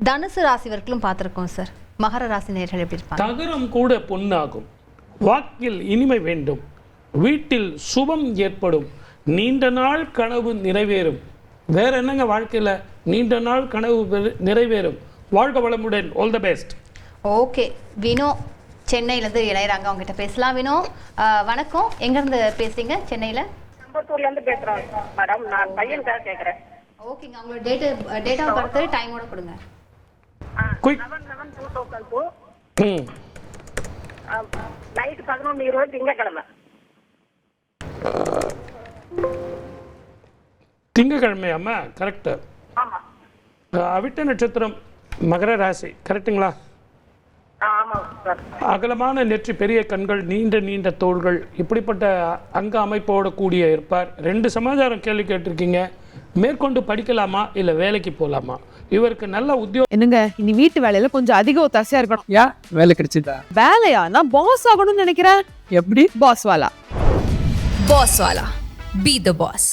தனுசு ராசிவர்களும் பார்த்துருக்கோம் சார். மகர ராசி நேயர்கள் எப்படி இருப்பாங்க? தகரம் கூட பொன்னாகும், வாக்கில் இனிமை வேண்டும், வீட்டில் சுபம் ஏற்படும், நீண்ட நாள் கனவு நிறைவேறும். வேற என்னங்க வாழ்க்கையில் நீண்ட நாள் கனவு நிறைவேறும். வாழ்க வளமுடன். All the best. Okay, Vino சென்னையிலேருந்து இணையறாங்க. அவங்ககிட்ட பேசலாம். வினோ வணக்கம், எங்கேருந்து பேசுறீங்க? சென்னையில் அம்பத்தூர்லேருந்து பேசுகிறோம் மேடம். நான் பையனுக்காக கேட்குறேன். ஓகேங்க, உங்களோட டேட் ஆஃப் பர்த் டைமோட கொடுங்க. 7/11/2002 நைட் 11:20 திங்கக்கிழமை. திங்கக்கிழமையாம்மா? கரெக்டு. ஆமாம். அவிட்ட நட்சத்திரம், மகர ராசி, கரெக்டுங்களா? ஆமாம் சார். அகலமான நெற்றி, பெரிய கண்கள், நீண்ட நீண்ட தோள்கள், இப்படிப்பட்ட அங்க அமைப்போட கூடிய இருப்பார். 2 சமாச்சாரம் கேள்வி கேட்டிருக்கீங்க. மேற்கொண்டு படிக்கலாமா இல்லை வேலைக்கு போகலாமா? இவருக்கு நல்ல உத்தியோகம். என்னங்க, இனி வீட்டு வேலையில கொஞ்சம் அதிக ஒத்தாசையா இருக்கணும். யா வேலை கிடைச்சதா? வேலையா? நான் பாஸ் ஆகணும்னு நினைக்கிறேன். எப்படி? Pass Vala. Pass Vala, be the pass.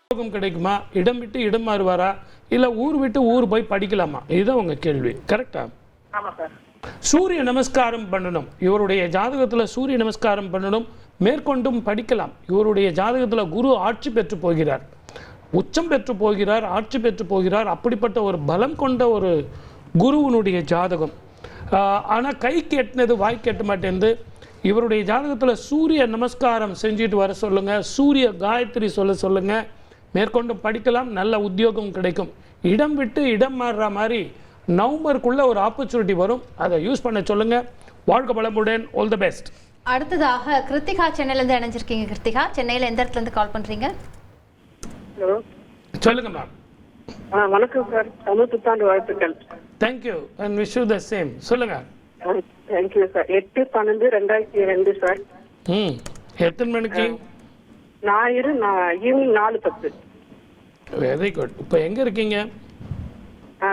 உத்தியோகம் கிடைக்குமா? இடம் விட்டு இடம் மாறுவாரா இல்லை ஊர் விட்டு ஊர் போய் படிக்கலாமா? இதுதான் உங்க கேள்வி. கரெக்டா? ஆமாம் சார். சூரிய நமஸ்காரம் பண்ணணும். இவருடைய ஜாதகத்தில் சூரிய நமஸ்காரம் பண்ணணும். மேற்கொண்டும் படிக்கலாம். இவருடைய ஜாதகத்தில் குரு ஆட்சி பெற்று போகிறார், உச்சம் பெற்று போகிறார், ஆட்சி பெற்று போகிறார். அப்படிப்பட்ட ஒரு பலம் கொண்ட ஒரு குருவனுடைய ஜாதகம். ஆனால் கைக்கு எட்டினது வாய்க்கு எட்ட மாட்டேங்குது. இவருடைய ஜாதகத்தில் சூரிய நமஸ்காரம் செஞ்சுட்டு வர சொல்லுங்க, சூரிய காயத்ரி சொல்லுங்க. மேற்கொண்டும் படிக்கலாம், நல்ல உத்தியோகம் கிடைக்கும். இடம் விட்டு இடம் மாறுற மாதிரி நவம்பருக்குள்ள ஒரு ஆப்பர்ச்சுனிட்டி வரும், அதை யூஸ் பண்ண சொல்லுங்க. வாழ்க வளமுடன். All the best. அடுத்ததாக கிருத்திகா சென்னையிலேருந்து இணைஞ்சிருக்கீங்க. கிருத்திகா, சென்னையில் எந்த இடத்துலேருந்து கால் பண்ணுறீங்க? ஹலோ, சொல்லுங்க மேம். வணக்கம் சார். தமிழ் புத்தாண்டு வாழ்த்துக்கள். Thank you and wish you the same. சொல்லுங்க. Thank you sir. 8/12/2002 சார். எத்தனை மணிக்கு? ஞாயிறு ஈவினிங் 4:10. Very good. இப்போ எங்கே இருக்கீங்க?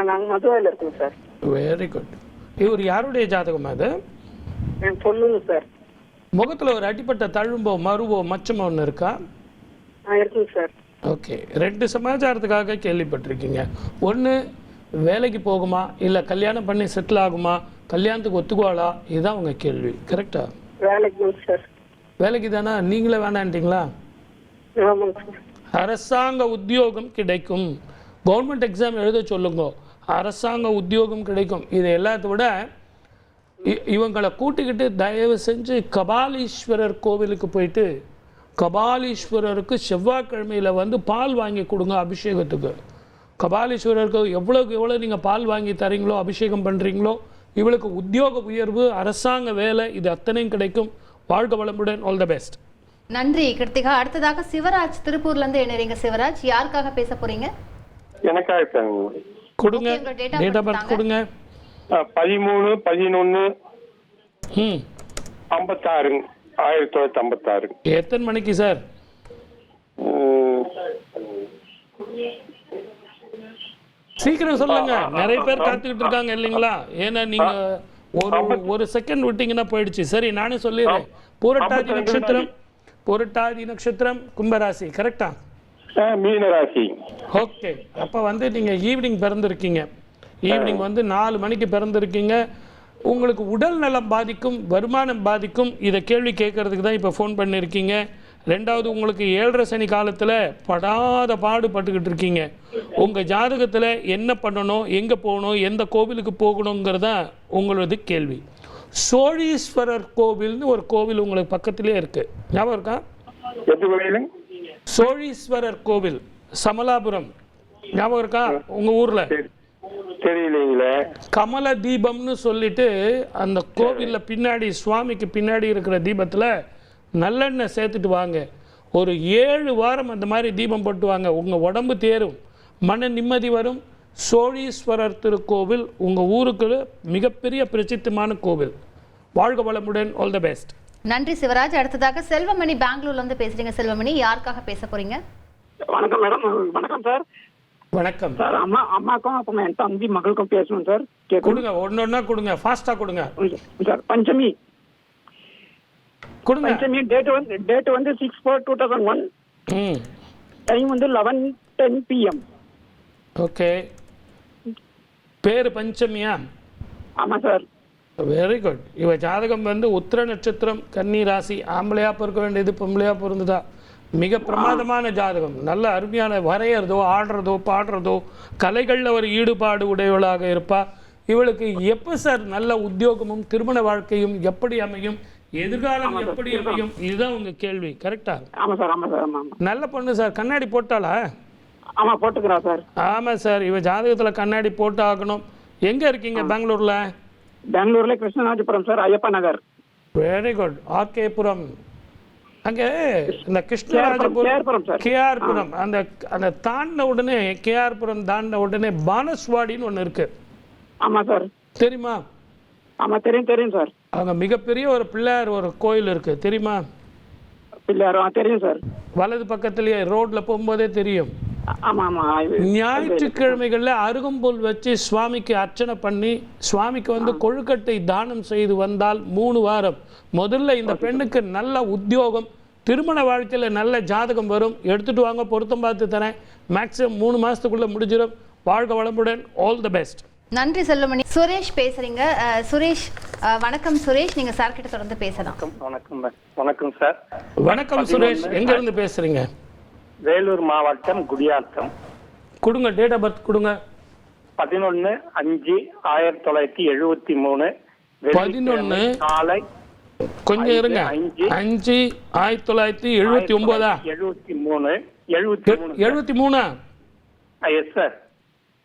நாங்கள் மதுரையில் இருக்கோம் சார். Very good. இவர் யாருடைய ஜாதகம் அது? என் பொண்ணுங்க சார். முகத்தில் ஒரு அடிப்பட்ட தழும்போ மருவோ மச்சமோ ஒன்று இருக்கா? இருக்குங்க சார். ஓகே, 2 சமாச்சாரத்துக்காக கேள்விப்பட்டிருக்கீங்க. ஒன்று, வேலைக்கு போகுமா இல்லை கல்யாணம் பண்ணி செட்டில் ஆகுமா, கல்யாணத்துக்கு ஒத்துக்குவாளா? இதுதான் உங்கள் கேள்வி. கரெக்டா? வேலைக்கு சார். வேலைக்கு தானே? நீங்களே வேணான்ட்டீங்களா? ஆமாங்க சார். அரசாங்க உத்தியோகம் கிடைக்கும். கவர்மெண்ட் எக்ஸாம் எழுத சொல்லுங்க, அரசாங்க உத்தியோகம் கிடைக்கும். இது எல்லாத்த விட இவங்களை கூட்டிக்கிட்டு தயவு செஞ்சு கபாலீஸ்வரர் கோவிலுக்கு போயிட்டு கபாலீஸ்வரருக்கு செவ்வாய்க்கிழமையில் வந்து பால் வாங்கி கொடுங்க அபிஷேகத்துக்கு. கபாலீஸ்வரருக்கு எவ்வளோ நீங்கள் பால் வாங்கி தரீங்களோ, அபிஷேகம் பண்ணுறீங்களோ, இவளுக்கு உத்தியோக உயர்வு, அரசாங்க வேலை, இது அத்தனையும் கிடைக்கும். வாழ்க வளமுடன். All the best. நன்றி கிருத்திகா. அடுத்ததாக சிவராஜ் திருப்பூர்லேருந்து இணைறீங்க. சிவராஜ், யாருக்காக பேச போறீங்க? எனக்காக கொடுங்க. Okay, உங்க date of date of birth birth கொடுங்க. 13/11/56 எத்தனை மணிக்கு சார்? சீக்கிரம் சொல்லுங்க, நிறைய பேர் காத்துக்கிட்டு இருக்காங்க இல்லைங்களா? ஏன்னா நீங்க ஒரு செகண்ட் விட்டீங்கன்னா போயிடுச்சு. சரி, நானே சொல்லிடுறேன். புரட்டாதி நட்சத்திரம் கும்பராசி, கரெக்டா? மீனராசி. ஓகே, அப்போ வந்து நீங்கள் ஈவினிங் பிறந்திருக்கீங்க. ஈவினிங் வந்து 4 மணிக்கு பிறந்திருக்கீங்க. உங்களுக்கு உடல் நலம் பாதிக்கும், வருமானம் பாதிக்கும். இதை கேள்வி கேட்கறதுக்கு தான் இப்போ ஃபோன் பண்ணியிருக்கீங்க. 2வது, உங்களுக்கு 7.5 சனி காலத்தில் படாத பாடுபட்டுக்கிட்டு இருக்கீங்க. உங்கள் ஜாதகத்தில் என்ன பண்ணணும், எங்கே போகணும், எந்த கோவிலுக்கு போகணுங்கிறதான் உங்களது கேள்வி. சோழீஸ்வரர் கோவில்னு ஒரு கோவில் உங்களுக்கு பக்கத்திலே இருக்குது, ஞாபகம் இருக்கா? சோழீஸ்வரர் கோவில், சமலாபுரம், ஞாபகம் இருக்கா உங்கள் ஊரில்? தெரியலீங்களே. கமல தீபம்னு சொல்லிட்டு அந்த கோவிலில் பின்னாடி, சுவாமிக்கு பின்னாடி இருக்கிற தீபத்தில் நல்லெண்ணெய் சேர்த்துட்டு வாங்க. ஒரு 7 வாரம் அந்த மாதிரி தீபம் போட்டு வாங்க. உங்கள் உடம்பு தேரும், மன நிம்மதி வரும். சோழீஸ்வரர் திருக்கோவில் உங்கள் ஊருக்கு மிகப்பெரிய பிரசித்தமான கோவில். வாழ்க வளமுடன். All the best. நன்றி சிவராஜ். அடுத்ததாக செல்வமணி பெங்களூர்லேருந்து பேசுறீங்க. செல்வமணி, யாருக்காக பேச போறீங்க? வணக்கம் மேடம். வணக்கம் சார். வணக்கம் சார். அம்மாக்கும் அப்புறம் என் தம்பி மகளுக்கும் பேசணும் சார். கொடுங்க, ஒன்னொன்னா கொடுங்க, ஃபாஸ்ட்டாக கொடுங்க சார். பஞ்சமி கொடுங்க. பஞ்சமி டேட் வந்து 6/4/2001. டைம் வந்து 11:10 PM. ஓகே. பேரு பஞ்சமியா? ஆமா சார். Very good. இவ ஜாதகம் வந்து உத்திர நட்சத்திரம், கன்னி ராசி. ஆம்பளையா பிறக்க வேண்டியது பொம்பளையா பிறந்ததா? மிக பிரமாதமான ஜாதகம். நல்ல அருமையான வரைகிறதோ ஆடுறதோ பாடுறதோ கலைகளில் ஒரு ஈடுபாடு உடையவளாக இருப்பா. இவளுக்கு எப்போ சார் நல்ல உத்தியோகமும் திருமண வாழ்க்கையும் எப்படி அமையும், எதிர்காலம் எப்படி அமையும், இதுதான் உங்க கேள்வி. கரெக்டா? ஆமா சார். ஆமா சார். ஆமா. நல்ல பொண்ணு சார். கண்ணாடி போட்டாளா? ஆமா போட்டுக்கிறா சார். ஆமா சார். இவ ஜாதகத்துல கண்ணாடி போட்டு ஆகணும். எங்க இருக்கீங்க? பெங்களூர்ல? பெங்களூர்ல Krishnarajapuram sir, Ayyappa Nagar. Very good. R K Puram. அங்க இந்த கிருஷ்ணராஜபுரம் கேஆர்புரம் அந்த அந்த தாண்டின உடனே, கேஆர்புரம் தாண்டின உடனே பானஸ்வாடின்னு ஒன்று இருக்கு. ஆமா சார். தெரியுமா? ஆமா தெரியும் தெரியும் சார். அங்க மிகப்பெரிய ஒரு பிள்ளையார் ஒரு கோயில் இருக்கு, தெரியுமா? பிள்ளையார் தெரியும் சார். வலது பக்கத்துலயே ரோட்ல போகும்போதே தெரியும். ஆமா ஆமா. ஞாயிற்றுக்கிழமைகள்ல அருகம்புல் வச்சு சுவாமிக்கு அர்ச்சனை பண்ணி சுவாமிக்கு வந்து கொழுக்கட்டை தானம் செய்து வந்தால் 3 வாரம் முதல்ல இந்த பெண்ணுக்கு நல்ல உத்தியோகம், திருமண வாழ்க்கையில நல்ல ஜாதகம் வரும். எடுத்துட்டு வாங்க, பொருத்தம் பார்த்து தரேன். மேக்ஸிமம் 3 மாசத்துக்குள்ள முடிஞ்சிடும். வாழ்க வளமுடன். All the best. நன்றி செல்லுமணி. சுரேஷ் பேசுறீங்க. சுரேஷ் வணக்கம். சுரேஷ், நீங்க சார் கிட்ட தொடர்ந்து பேசலாம். வணக்கம். வணக்கம் சார். வணக்கம் சுரேஷ். எங்க இருந்து பேசுறீங்க? வேலூர் மாவட்டம் குடியாத்தம். கொடுங்க, டேட் ஆஃப் பர்த் கொடுங்க. 11/5/1973. 11 காலை. கொஞ்சம் இருங்க. 5/5/1979. 73. Yes sir.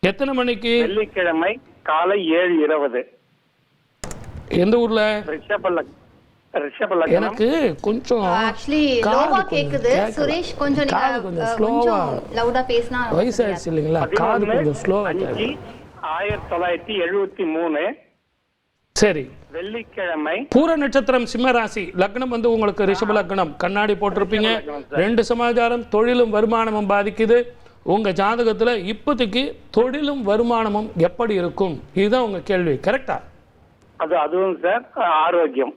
எத்தனை மணிக்கு? வெள்ளிக்கிழமை காலை 7:20. எந்த ஊர்ல? ரிஷபலக்னம். எனக்கு கொஞ்சம் ஆக்சுவலி லோவா கேக்குது. சுரேஷ் கொஞ்சம் நீங்க கொஞ்சம் லவுடா பேசினா. வயசாயிடுச்சு இல்லைங்களா, காது கொஞ்சம் ஸ்லோவா கேக்குது. 1973. சரி. வெள்ளிக்கிழமை. பூர நட்சத்திரம், சிம்ம ராசி. லக்னம் வந்து உங்களுக்கு ரிஷப லக்னம். கண்ணாடி போட்டிருப்பீங்க. 2 சமாச்சாரம். தொழிலும் வருமானமும் பாதிக்குது. உங்க ஜாதகத்துல இப்போதைக்கு தொழிலும் வருமானமும் எப்படி இருக்கும், இதுதான் உங்க கேள்வி. கரெக்டா? அதுவும் சார் ஆரோக்கியம்.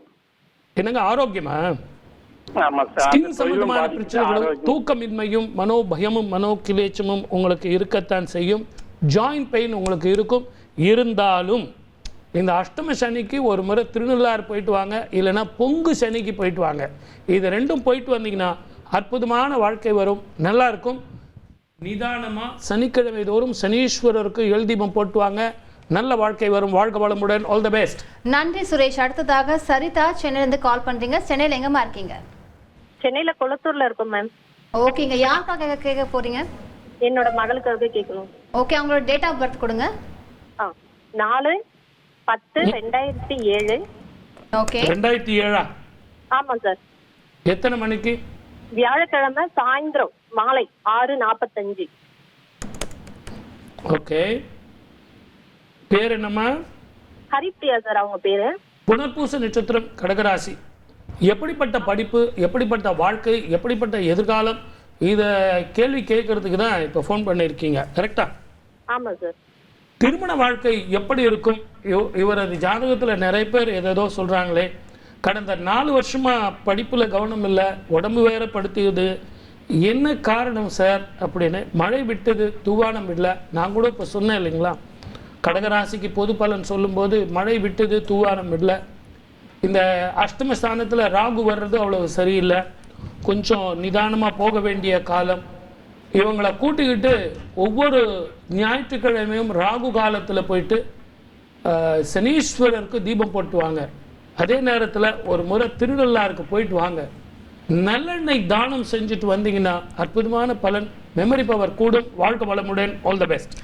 என்னங்க ஆரோக்கியமா? ஆமா சார். ஸ்கின் சம்பந்தமான பிரச்சனைகளும் தூக்கமின்மையும் மனோபயமும் மனோகிலேச்சமும் உங்களுக்கு இருக்கத்தான் செய்யும். ஜாயிண்ட் பெயின் உங்களுக்கு இருக்கும். இருந்தாலும் இந்த அஷ்டம சனிக்கு ஒரு முறை திருநள்ளாறு போயிட்டு வாங்க, இல்லைன்னா பொங்கு சனிக்கு போயிட்டு வாங்க. இது ரெண்டும் போயிட்டு வந்தீங்கன்னா அற்புதமான வாழ்க்கை வரும், நல்லா இருக்கும். நிதானமா சனிக்கிழமை தோறும் சனீஸ்வரருக்கு எழுதீபம் போட்டு வாங்க, நல்ல வாழ்க்கை வரும். வாழ்க வளமுடன். All the best. நன்றி சுரேஷ். அடுத்ததாக சரிதா, சென்னையில இருந்து கால் பண்றீங்க. சென்னையில எங்கமா இருக்கீங்க? சென்னையில கொளத்தூர்ல இருக்கும் மேம். ஓகேங்க. யாருக்காக கேட்க போறீங்க? என்னோட மகளுக்காக கேட்கணும். ஓகே, அவங்களோட டேட் ஆஃப் பர்த் கொடுங்க. 4/10/2007. ஓகே. 2007. ஆமா சார். எத்தனை மணிக்கு? வியாழக்கிழமை சாயந்தரம் மாலை 6:45. ஓகே. பேர் என்னம்மா? ஹரிப்ரியா சார் அவங்க பேரு. புனர்பூச நட்சத்திரம், கடகராசி. எப்படிப்பட்ட படிப்பு, எப்படிப்பட்ட வாழ்க்கை, எப்படிப்பட்ட எதிர்காலம், இதை கேள்வி கேட்கறதுக்கு தான் இப்போ ஃபோன் பண்ணியிருக்கீங்க. கரெக்டா? ஆமா சார். திருமண வாழ்க்கை எப்படி இருக்கும்? இவரது ஜாதகத்தில் நிறைய பேர் ஏதோ சொல்றாங்களே, கடந்த 4 வருஷமா படிப்புல கவனம் இல்லை, உடம்பு வேற படுத்தியது, என்ன காரணம் சார் அப்படின்னு. மழை விட்டது, தூவானம் இல்லை. நான் கூட இப்போ சொன்னேன் இல்லைங்களா, கடகராசிக்கு பொது பலன் சொல்லும்போது மழை விட்டது, தூவானம் இல்லை. இந்த அஷ்டம ஸ்தானத்தில் ராகு வர்றது அவ்வளவு சரியில்லை. கொஞ்சம் நிதானமாக போக வேண்டிய காலம். இவங்களை கூட்டிக்கிட்டு ஒவ்வொரு ஞாயிற்றுக்கிழமையும் ராகு காலத்தில் போயிட்டு சனீஸ்வரருக்கு தீபம் போட்டு வாங்க. அதே நேரத்தில் ஒரு முறை திருநள்ளாருக்கு போயிட்டு வாங்க. நல்லெண்ணெய் தானம் செஞ்சுட்டு வந்தீங்கன்னா அற்புதமான பலன், மெமரி பவர் கூடும். வாழ்க்கை வளமுடன். All the best.